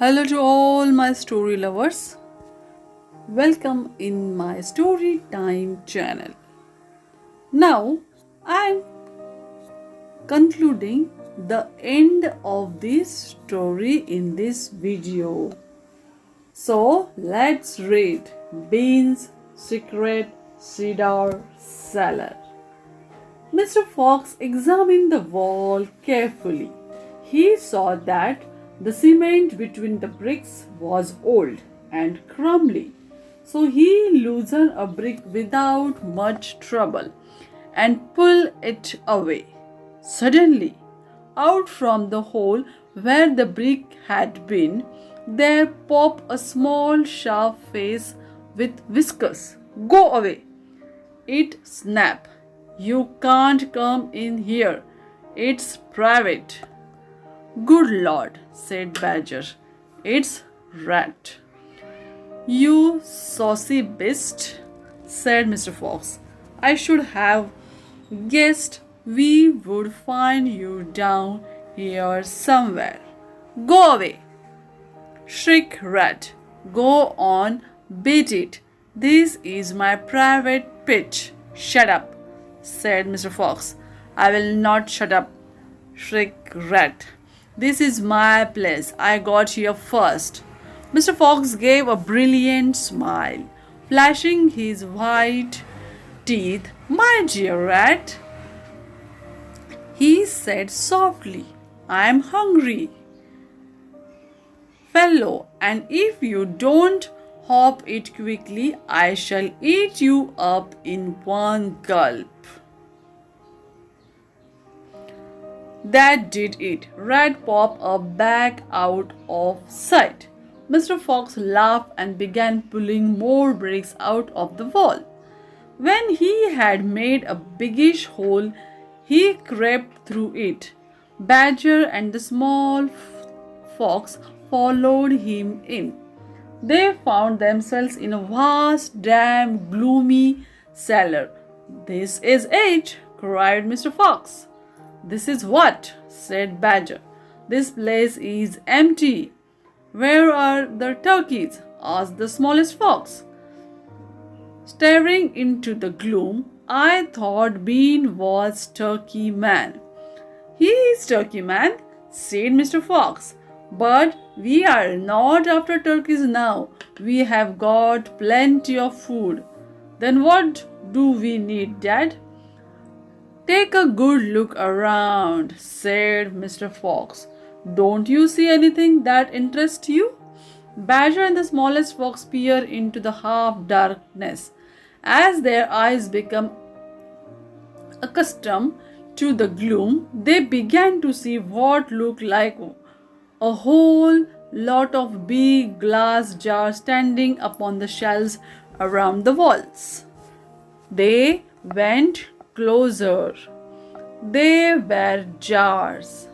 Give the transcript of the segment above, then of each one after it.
Hello to all my story lovers. Welcome in my story time channel. Now I'm concluding the end of this story in this video. So let's read Bean's Secret Cedar Cellar. Mr. Fox examined the wall carefully. He saw that the cement between the bricks was old and crumbly, so he loosened a brick without much trouble and pulled it away. Suddenly, out from the hole where the brick had been, there popped a small sharp face with whiskers. Go away! It snapped. You can't come in here. It's private. Good Lord, said Badger. It's Rat. You saucy beast, said Mr. Fox. I should have guessed we would find you down here somewhere. Go away, shrieked Rat. Go on, beat it. This is my private pitch. Shut up, said Mr. Fox. I will not shut up, shrieked Rat. This is my place. I got here first. Mr. Fox gave a brilliant smile, flashing his white teeth. My dear Rat, he said softly, I am hungry, fellow, and if you don't hop it quickly, I shall eat you up in one gulp. That did it. Rat popped up back out of sight. Mr. Fox laughed and began pulling more bricks out of the wall. When he had made a biggish hole, he crept through it. Badger and the small fox followed him in. They found themselves in a vast, damp, gloomy cellar. This is it, cried Mr. Fox. This is what? Said Badger. This place is empty. Where are the turkeys? Asked the smallest fox. Staring into the gloom, I thought Bean was Turkey Man. He is Turkey Man, said Mr. Fox. But we are not after turkeys now. We have got plenty of food. Then what do we need, Dad? Take a good look around, said Mr. Fox. Don't you see anything that interests you? Badger and the smallest fox peer into the half darkness. As their eyes become accustomed to the gloom, they began to see what looked like a whole lot of big glass jars standing upon the shelves around the walls. They went closer. They were jars.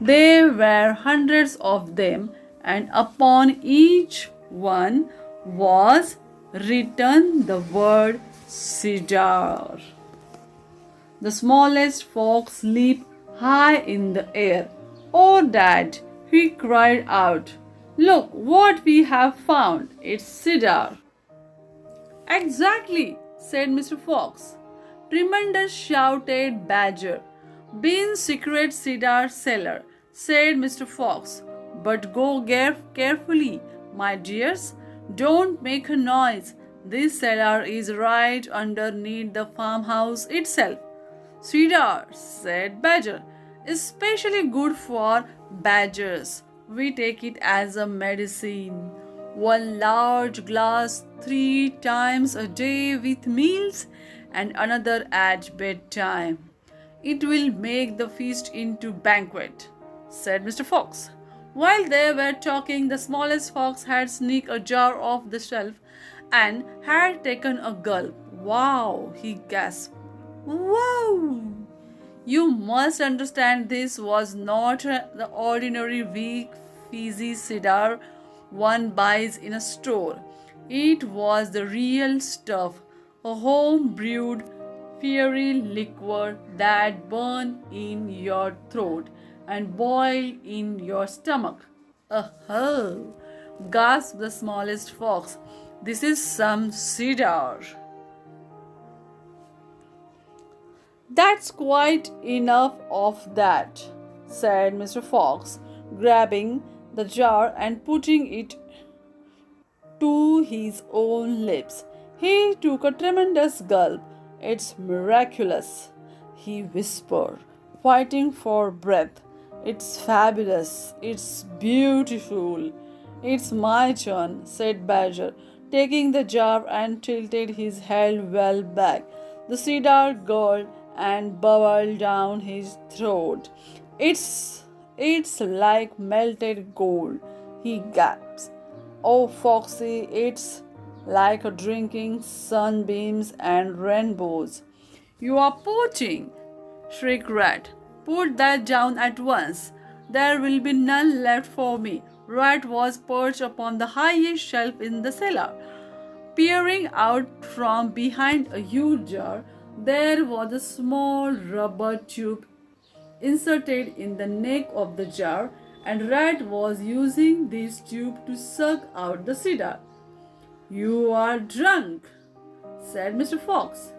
There were hundreds of them, and upon each one was written the word cedar. The smallest fox leaped high in the air. Oh, Dad, he cried out. Look what we have found. It's cedar. Exactly, said Mr. Fox. Tremendous, shouted Badger. Bean's secret cedar cellar, said Mr. Fox. But go carefully, my dears. Don't make a noise. This cellar is right underneath the farmhouse itself. Cedar, said Badger, especially good for badgers. We take it as a medicine. One large glass 3 times a day with meals and another at bedtime. It will make the feast into banquet, said Mr. Fox. While they were talking, the smallest fox had sneaked a jar off the shelf and had taken a gulp. Wow, he gasped. Wow! You must understand this was not the ordinary weak, fizzy cedar one buys in a store. It was the real stuff, a home-brewed fiery liquor that burned in your throat and boiled in your stomach. Oh, gasped the smallest fox. This is some cedar. That's quite enough of that, said Mr. Fox, grabbing the jar and putting it to his own lips. He took a tremendous gulp. It's miraculous, he whispered, fighting for breath. It's fabulous. It's beautiful. It's my turn, said Badger, taking the jar and tilted his head well back. The cedar gurgled and bubbled down his throat. It's like melted gold, he gasped. Oh, Foxy, it's like drinking sunbeams and rainbows. You are poaching, shrieked Rat. Put that down at once. There will be none left for me. Rat was perched upon the highest shelf in the cellar. Peering out from behind a huge jar, there was a small rubber tube inserted in the neck of the jar, and Rat was using this tube to suck out the cider. You are drunk, said Mr. Fox.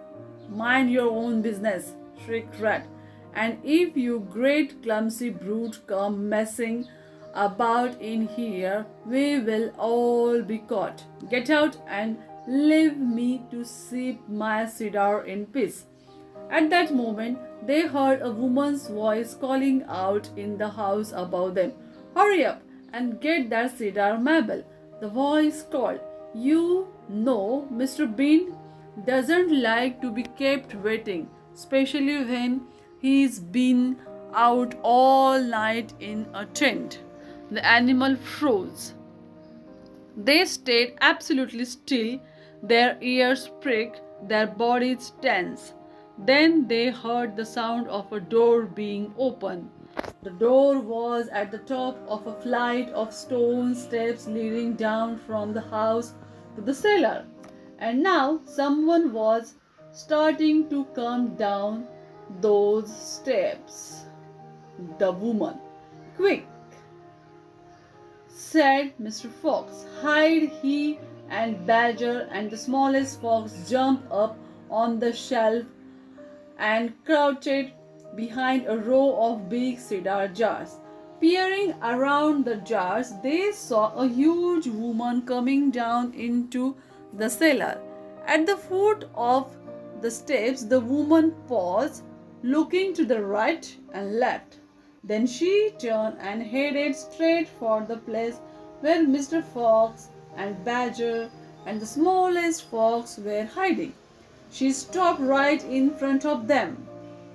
Mind your own business, shrieked Rat. And if you great clumsy brute come messing about in here, we will all be caught. Get out and leave me to sip my cider in peace. At that moment, they heard a woman's voice calling out in the house above them. Hurry up and get that cider, Mabel. The voice called. You know, Mr. Bean doesn't like to be kept waiting, especially when he's been out all night in a tent. The animal froze. They stayed absolutely still, their ears pricked, their bodies tense. Then they heard the sound of a door being opened. The door was at the top of a flight of stone steps leading down from the house to the cellar. And now someone was starting to come down those steps. The woman. Quick, said Mr. Fox. Hide. He and Badger and the smallest fox jumped up on the shelf and crouched behind a row of big cider jars. Peering around the jars, they saw a huge woman coming down into the cellar. At the foot of the steps, the woman paused, looking to the right and left. Then she turned and headed straight for the place where Mr. Fox and Badger and the smallest fox were hiding. She stopped right in front of them.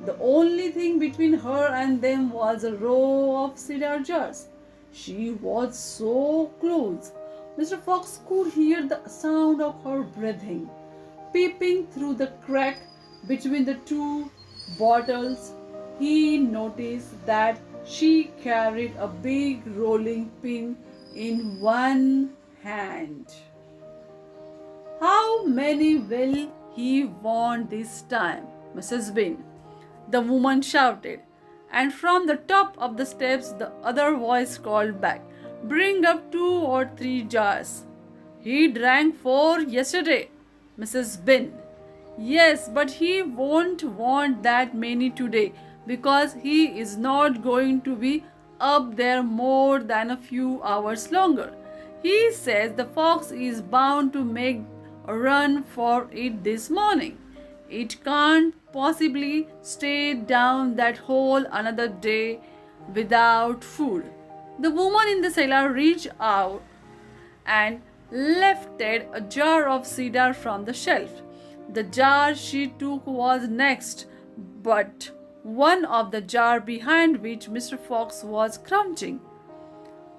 The only thing between her and them was a row of cider jars. She was so close. Mr. Fox could hear the sound of her breathing. Peeping through the crack between the two bottles, he noticed that she carried a big rolling pin in one hand. How many will he want this time, Mrs. Bean? The woman shouted, and from the top of the steps the other voice called back, Bring up 2 or 3 jars. He drank 4 yesterday, Mrs. Bean. Yes, but he won't want that many today because he is not going to be up there more than a few hours longer. He says the fox is bound to make a run for it this morning. It can't possibly stay down that hole another day without food. The woman in the cellar reached out and lifted a jar of cider from the shelf. The jar she took was next, but one of the jar behind which Mr. Fox was crouching.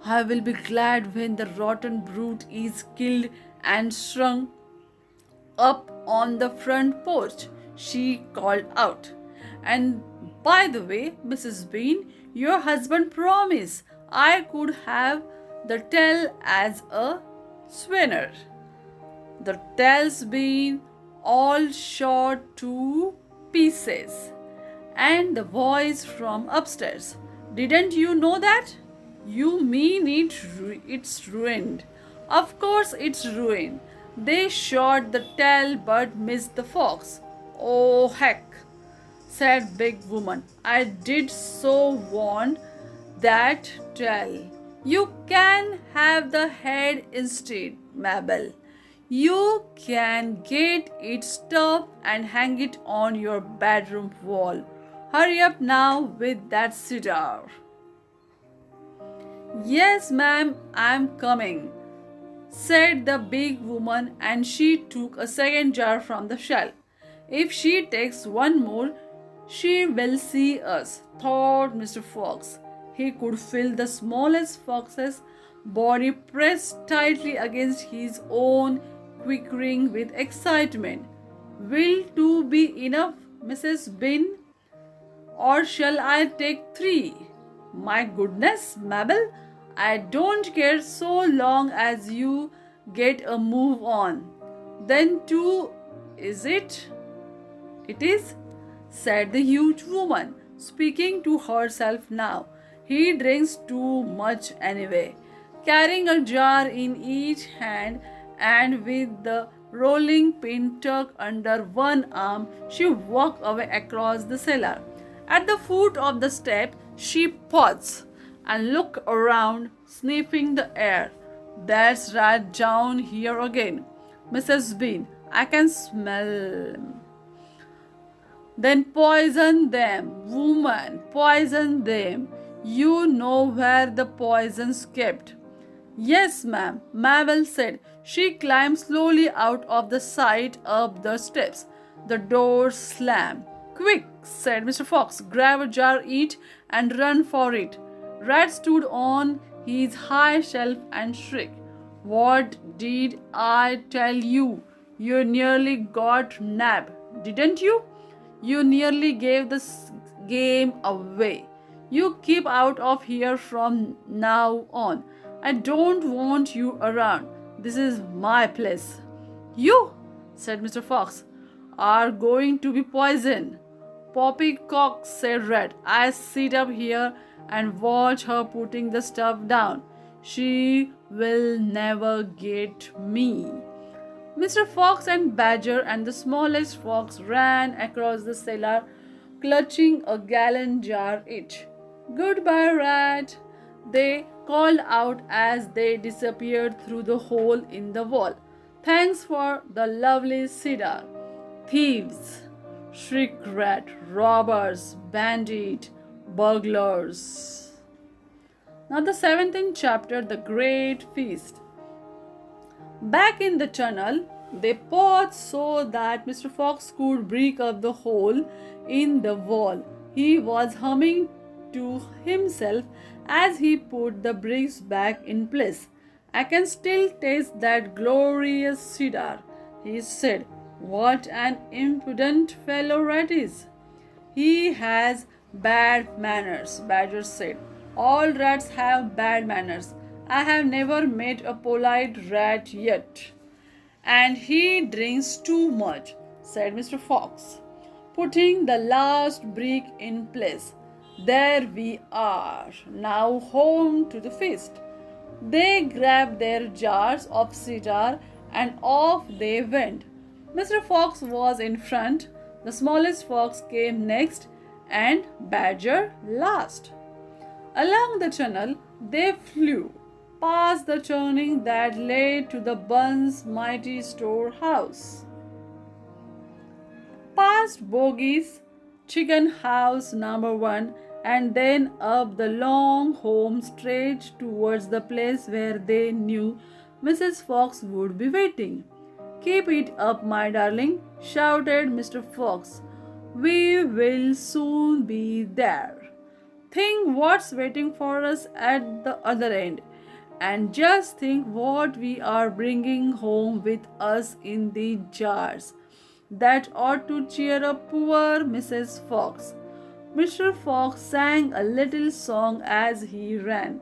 I will be glad when the rotten brute is killed and strung up on the front porch, she called out. And by the way, Mrs. Bean, your husband promised I could have the tail as a souvenir. The tail's been all shot to pieces. And the voice from upstairs. Didn't you know that? You mean it's ruined? Of course it's ruined. They shot the tail but missed the fox. Oh heck, said Big Woman. I did so want that tail. You can have the head instead, Mabel. You can get it stuffed and hang it on your bedroom wall. Hurry up now with that cedar. Yes, ma'am, I'm coming, said the big woman, and she took a second jar from the shelf. If she takes one more, she will see us, thought Mr. Fox. He could feel the smallest fox's body pressed tightly against his own, quivering with excitement. Will two be enough, Mrs. Bean? Or shall I take three? My goodness, Mabel, I don't care so long as you get a move on. Then two, is it? It is, said the huge woman, speaking to herself now. He drinks too much anyway. Carrying a jar in each hand and with the rolling pin tucked under one arm, she walked away across the cellar. At the foot of the step, she paused and looked around, sniffing the air. That's right down here again, Mrs. Bean. I can smell. Then poison them, woman, poison them. You know where the poison's kept. Yes, ma'am, Mabel said. She climbed slowly out of the sight up the steps. The door slammed. Quick, said Mr. Fox, grab a jar each and run for it. Rat stood on his high shelf and shrieked. What did I tell you? You nearly got nabbed, didn't you? You nearly gave the game away. You keep out of here from now on. I don't want you around. This is my place. You, said Mr. Fox, are going to be poisoned. Poppycock, said Red. I sit up here and watch her putting the stuff down. She will never get me. Mr. Fox and Badger and the smallest fox ran across the cellar, clutching a gallon jar each. Goodbye, Rat, they called out as they disappeared through the hole in the wall. Thanks for the lovely cedar. Thieves, shrieked Rat, robbers, bandits, burglars. Now the 17th chapter, The Great Feast. Back in the tunnel, they paused so that Mr. Fox could break up the hole in the wall. He was humming to himself as he put the bricks back in place. I can still taste that glorious cedar, he said. What an impudent fellow Rat is. He has bad manners, Badger said. All rats have bad manners. I have never met a polite rat yet. And he drinks too much, said Mr. Fox, putting the last brick in place. There we are, now home to the feast. They grabbed their jars of cedar and off they went. Mr. Fox was in front, the smallest fox came next, and Badger last. Along the tunnel they flew, past the turning that led to the Bun's mighty storehouse, past Bogey's chicken house number 1, and then up the long home stretch towards the place where they knew Mrs. Fox would be waiting. Keep it up, my darling, shouted Mr. Fox. We will soon be there. Think what's waiting for us at the other end, and just think what we are bringing home with us in the jars. That ought to cheer up poor Mrs. Fox. Mr. Fox sang a little song as he ran.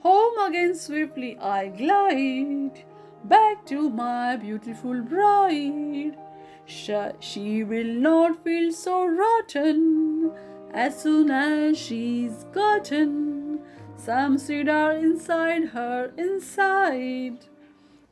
Home again swiftly I glide, back to my beautiful bride. She will not feel so rotten as soon as she's gotten some cedar inside her inside.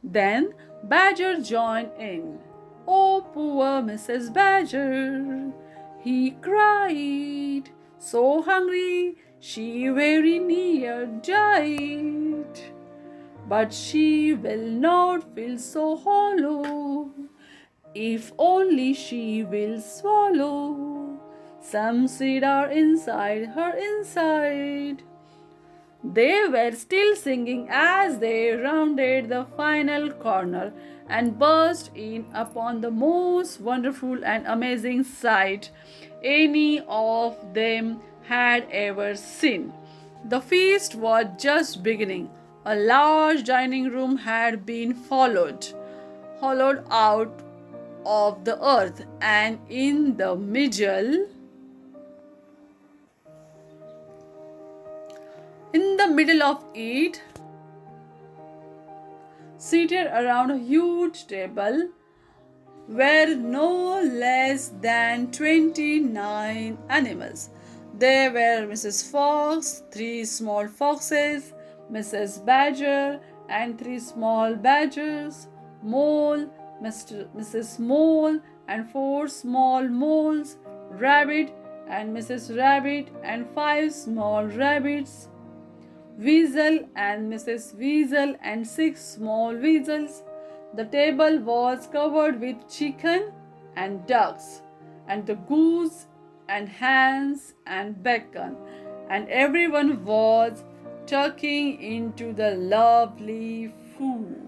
Then Badger joined in. Oh, poor Mrs. Badger, he cried, so hungry she very near died. But she will not feel so hollow if only she will swallow some cedar inside her inside. They were still singing as they rounded the final corner and burst in upon the most wonderful and amazing sight any of them had ever seen. The feast was just beginning. A large dining room had been hollowed out of the earth, and in the middle of it, seated around a huge table, were no less than 29 animals. There were Mrs. Fox, 3 small foxes, Mrs. Badger and 3 small badgers, Mole, Mrs. Mole and 4 small moles, Rabbit and Mrs. Rabbit and 5 small rabbits, Weasel and Mrs. Weasel and 6 small weasels. The table was covered with chicken and ducks, and the goose and hens and bacon, and everyone was tucking into the lovely food.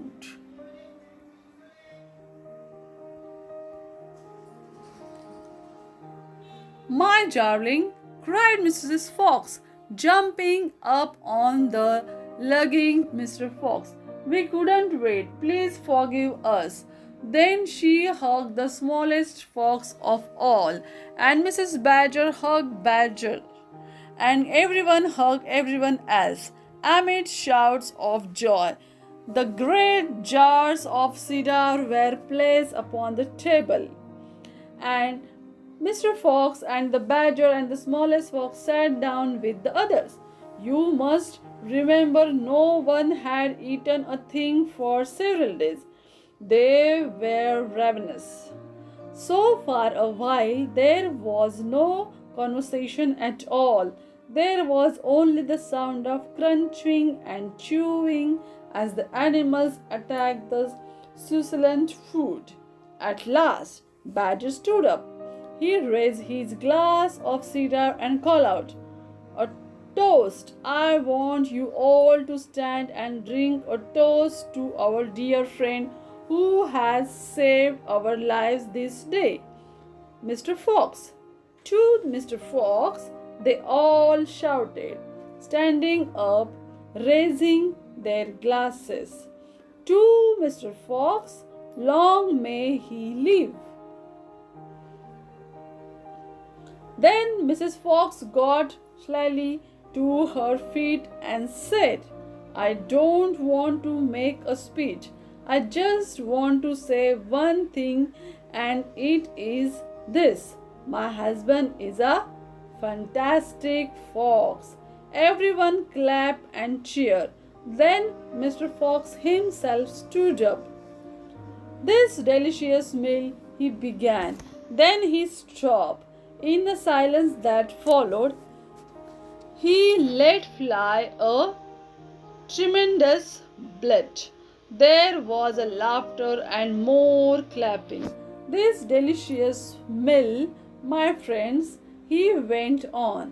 My darling, cried Mrs. Fox, jumping up on the lugging Mr. Fox. We couldn't wait. Please forgive us. Then she hugged the smallest fox of all, and Mrs. Badger hugged Badger, and everyone hugged everyone else, amid shouts of joy. The great jars of cedar were placed upon the table, and Mr. Fox and the Badger and the smallest fox sat down with the others. You must remember, no one had eaten a thing for several days. They were ravenous. So for a while there was no conversation at all. There was only the sound of crunching and chewing as the animals attacked the succulent food. At last, Badger stood up. He raised his glass of cedar and called out, "A toast! I want you all to stand and drink a toast to our dear friend who has saved our lives this day, Mr. Fox." To Mr. Fox, they all shouted, standing up, raising their glasses. To Mr. Fox, long may he live. Then Mrs. Fox got slyly to her feet and said, "I don't want to make a speech. I just want to say one thing, and it is this. My husband is a fantastic fox." Everyone clapped and cheered. Then Mr. Fox himself stood up. "This delicious meal," he began. Then he stopped. In the silence that followed, he let fly a tremendous blunt. There was a laughter and more clapping. "This delicious meal, my friends," he went on,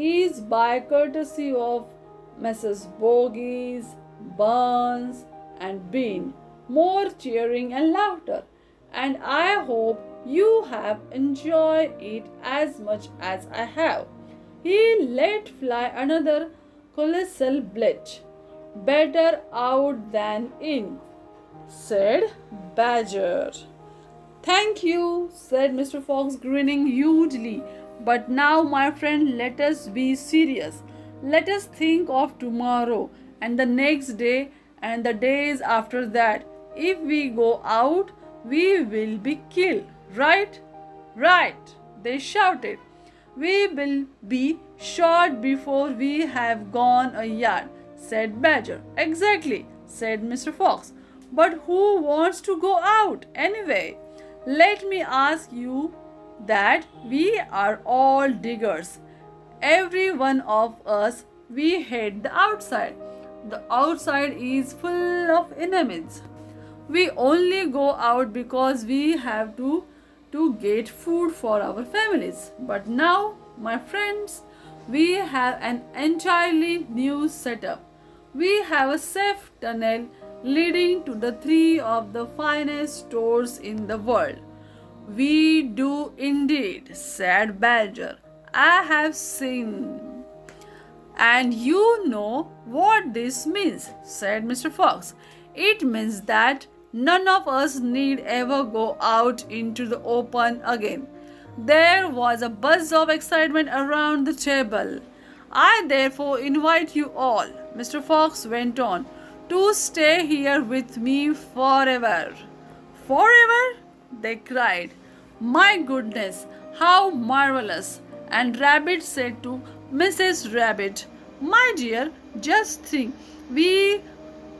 "is by courtesy of Messrs. Bogies, Burns, and Bean." More cheering and laughter. "And I hope you have enjoyed it as much as I have." He let fly another colossal blunt. "Better out than in," said Badger. "Thank you," said Mr. Fox, grinning hugely. "But now, my friend, let us be serious. Let us think of tomorrow and the next day and the days after that. If we go out, we will be killed. Right?" "Right," they shouted. "We will be shot before we have gone a yard, said Badger. Exactly, said Mr. Fox. But who wants to go out anyway? Let me ask you that. We are all diggers. Every one of us, we hate the outside. The outside is full of enemies. We only go out because we have to get food for our families. But now, my friends, we have an entirely new setup. We have a safe tunnel leading to the three of the finest stores in the world. We do indeed, said Badger. I have seen. And you know what this means, said Mr. Fox. It means that none of us need ever go out into the open again. There was a buzz of excitement around the table. I therefore invite you all, Mr. Fox went on, to stay here with me forever. Forever? They cried. My goodness, how marvelous! And Rabbit said to Mrs. Rabbit, my dear, just think, we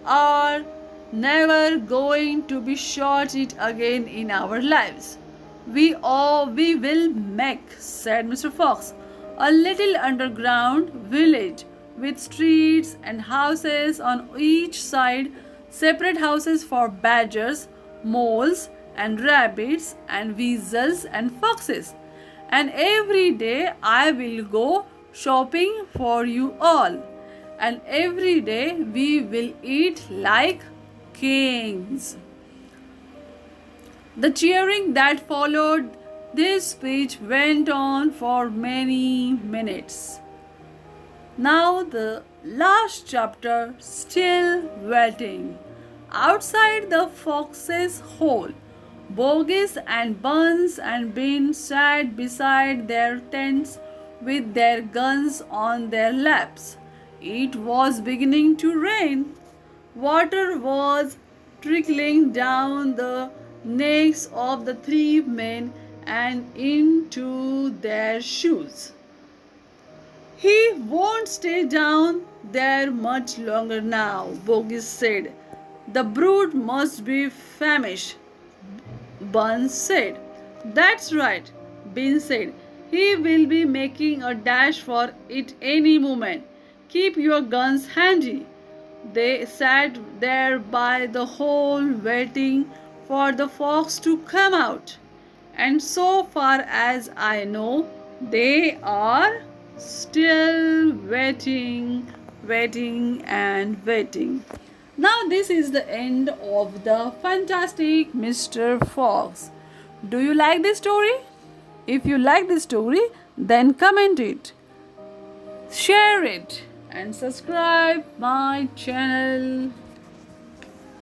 are never going to be short it again in our lives. We will make, said Mr. Fox, a little underground village with streets and houses on each side, separate houses for badgers, moles, and rabbits, and weasels and foxes. And every day I will go shopping for you all. And every day we will eat like kings. The cheering that followed this speech went on for many minutes. Now the last chapter, still waiting. Outside the fox's hole, Boggis and Buns and Bean sat beside their tents with their guns on their laps. It was beginning to rain. Water was trickling down the necks of the three men and into their shoes. He won't stay down there much longer now, Boggis said. The brute must be famished, Buns said. That's right, Bean said. He will be making a dash for it any moment. Keep your guns handy. They sat there by the hole waiting for the fox to come out. And so far as I know, they are still waiting, and waiting. Now this is the end of the fantastic Mr. Fox. Do you like this story? If you like this story, then comment it, share it, and subscribe my channel.